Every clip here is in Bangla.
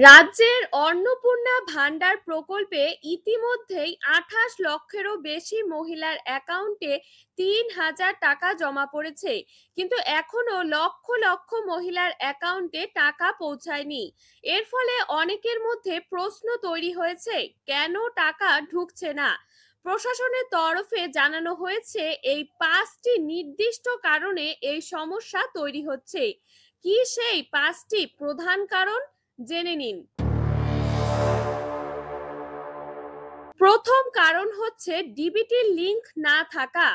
রাজ্যের অন্নপূর্ণা ভান্ডার প্রকল্পে ইতিমধ্যেই ২৮ লক্ষেরও বেশি মহিলার অ্যাকাউন্টে ৩,০০০ টাকা জমা পড়েছে, কিন্তু এখনো লক্ষ লক্ষ মহিলার অ্যাকাউন্টে টাকা পৌঁছায়নি। এর ফলে অনেকের মধ্যে প্রশ্ন তৈরি হয়েছে, কেন টাকা ঢুকছে না। প্রশাসনের তরফে জানানো হয়েছে এই ৫টি নির্দিষ্ট কারণে এই সমস্যা তৈরি হচ্ছে। কি সেই ৫টি প্রধান কারণ, জেনে নিন। প্রথম কারণ হচ্ছে ডিবিটির লিংক না থাকা।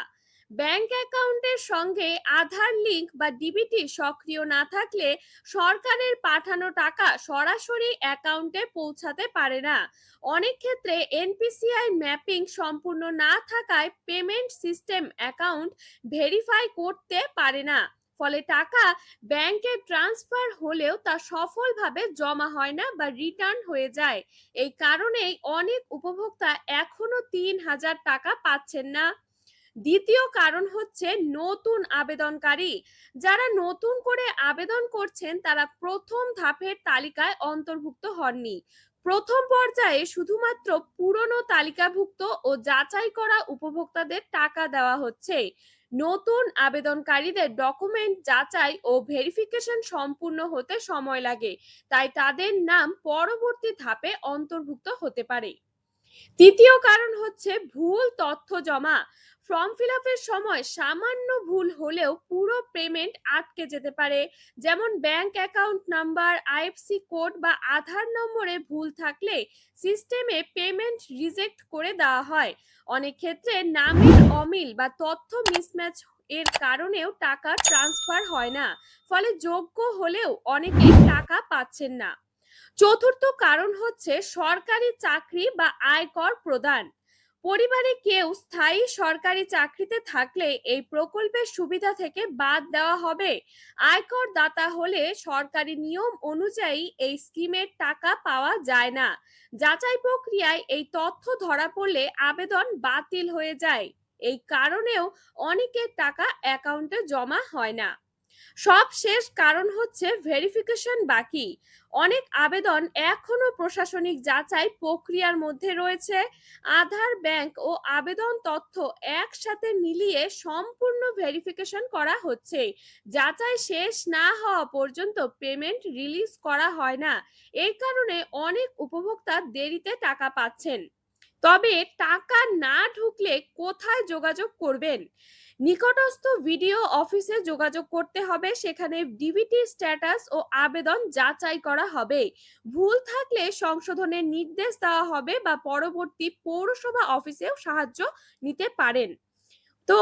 ব্যাংক অ্যাকাউন্টের সঙ্গে আধার লিংক বা ডিবিটি সক্রিয় না থাকলে সরকারের পাঠানো টাকা সরাসরি অ্যাকাউন্টে পৌঁছাতে পারে না। অনেক ক্ষেত্রে এনপিসিআই ম্যাপিং সম্পূর্ণ না থাকায় পেমেন্ট সিস্টেম অ্যাকাউন্ট ভেরিফাই করতে পারে না। ফলে টাকা ব্যাংকে ট্রান্সফার হলেও তা সফলভাবে জমা হয় না বা রিটার্ন হয়ে যায়। এই কারণেই অনেক উপভোক্তা এখনো ৩,০০০ টাকা পাচ্ছেন না। দ্বিতীয় কারণ হচ্ছে নতুন আবেদনকারী। যারা নতুন করে আবেদন করছেন তারা প্রথম ধাপের তালিকায় অন্তর্ভুক্ত হননি। প্রথম পর্যায়ে শুধুমাত্র পুরনো তালিকাভুক্ত ও যাচাই করা উপভোক্তাদের টাকা দেওয়া হচ্ছে। নতুন আবেদনকারীদের ডকুমেন্ট যাচাই ও ভেরিফিকেশন সম্পূর্ণ হতে সময় লাগে, তাই তাদের নাম পরবর্তী ধাপে অন্তর্ভুক্ত হতে পারে। তৃতীয় কারণ হচ্ছে ভুল তথ্য জমা। ফর্ম ফিল আপের সময় সামান্য ভুল হলেও পুরো পেমেন্ট আটকে যেতে পারে। যেমন bank account number, IFC code বা আধার নম্বরে ভুল থাকলে সিস্টেমে পেমেন্ট রিজেক্ট করে দেওয়া হয়। অনেক ক্ষেত্রে নামের অমিল বা তথ্য মিসম্যাচ এর কারণেও টাকা ট্রান্সফার হয় না। ফলে যোগ্য হলেও অনেকেই টাকা পাচ্ছেন না। চতুর্থ কারণ হচ্ছে সরকারি চাকরি বা আয়কর প্রদান। পরিবারে কেউ স্থায়ী সরকারি চাকরিতে থাকলে এই প্রকল্পের সুবিধা থেকে বাদ দেওয়া হবে। আয়কর দাতা হলে সরকারি নিয়ম অনুযায়ী এই স্কিমের টাকা পাওয়া যায় না। যাচাই প্রক্রিয়ায় এই তথ্য ধরা পড়লে আবেদন বাতিল হয়ে যায়। এই কারণেও অনেকের টাকা অ্যাকাউন্টে জমা হয় না। সবশেষ কারণ হচ্ছে ভেরিফিকেশন বাকি। অনেক আবেদন এখনো প্রশাসনিক যাচাই প্রক্রিয়ার মধ্যে রয়েছে। আধার, ব্যাংক ও আবেদন তথ্য একসাথে মিলিয়ে সম্পূর্ণ ভেরিফিকেশন করা হচ্ছে। যাচাই শেষ না হওয়া পর্যন্ত পেমেন্ট রিলিজ করা হয় না। এই কারণে অনেক উপভোক্তা দেরিতে টাকা পাচ্ছেন। তবে টাকা না ঢুকলে কোথায় যোগাযোগ করবেন? নিকটস্থ ভিডিও অফিসে যোগাযোগ করতে হবে। সেখানে ডিবিটির স্ট্যাটাস ও আবেদন যাচাই করা হবে। ভুল থাকলে সংশোধনের নির্দেশ দেওয়া হবে বা পরবর্তী পৌরসভা অফিসেও সাহায্য নিতে পারেন। তো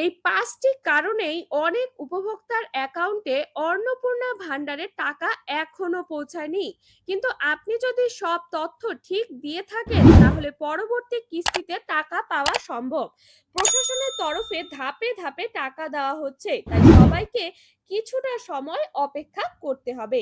এই ৫টি কারণেই অনেক উপভোক্তার অ্যাকাউন্টে অন্নপূর্ণা ভান্ডারের টাকা এখনো পৌঁছায়নি। কিন্তু আপনি যদি সব তথ্য ঠিক দিয়ে থাকেন তাহলে পরবর্তী কিস্তিতে টাকা পাওয়া সম্ভব। প্রশাসনের তরফে ধাপে ধাপে টাকা দেওয়া হচ্ছে, তাই সবাইকে কিছুটা সময় অপেক্ষা করতে হবে।